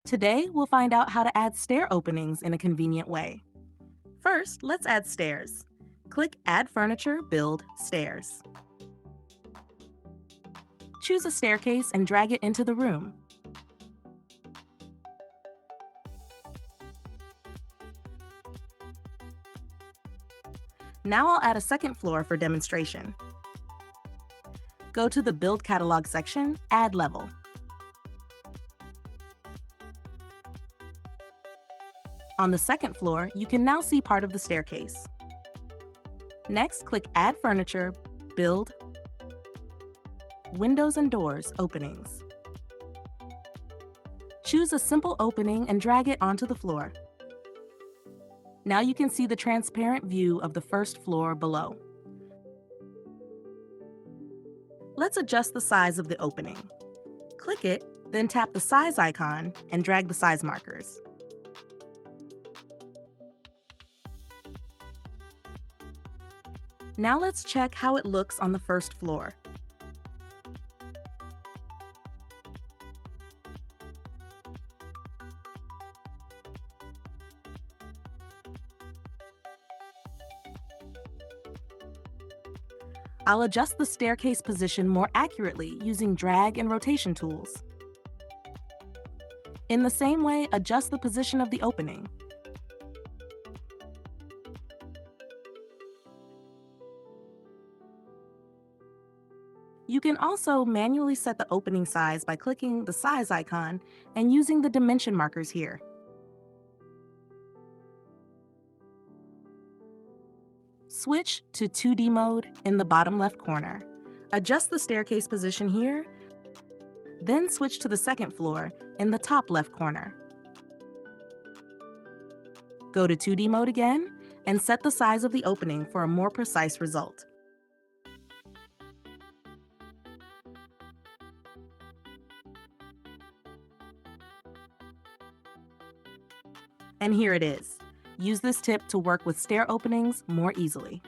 Today, we'll find out how to add stair openings in a convenient way. First, let's add stairs. Click Add Furniture, Build Stairs. Choose a staircase and drag it into the room. Now I'll add a second floor for demonstration. Go to the Build Catalog section, Add Level. On the second floor, you can now see part of the staircase. Next, click Add Furniture, Build, Windows and Doors Openings. Choose a simple opening and drag it onto the floor. Now you can see the transparent view of the first floor below. Let's adjust the size of the opening. Click it, then tap the size icon and drag the size markers. Now let's check how it looks on the first floor. I'll adjust the staircase position more accurately using drag and rotation tools. In the same way, adjust the position of the opening. You can also manually set the opening size by clicking the size icon and using the dimension markers here. Switch to 2D mode in the bottom left corner. Adjust the staircase position here, then switch to the second floor in the top left corner. Go to 2D mode again and set the size of the opening for a more precise result. And here it is. Use this tip to work with stair openings more easily.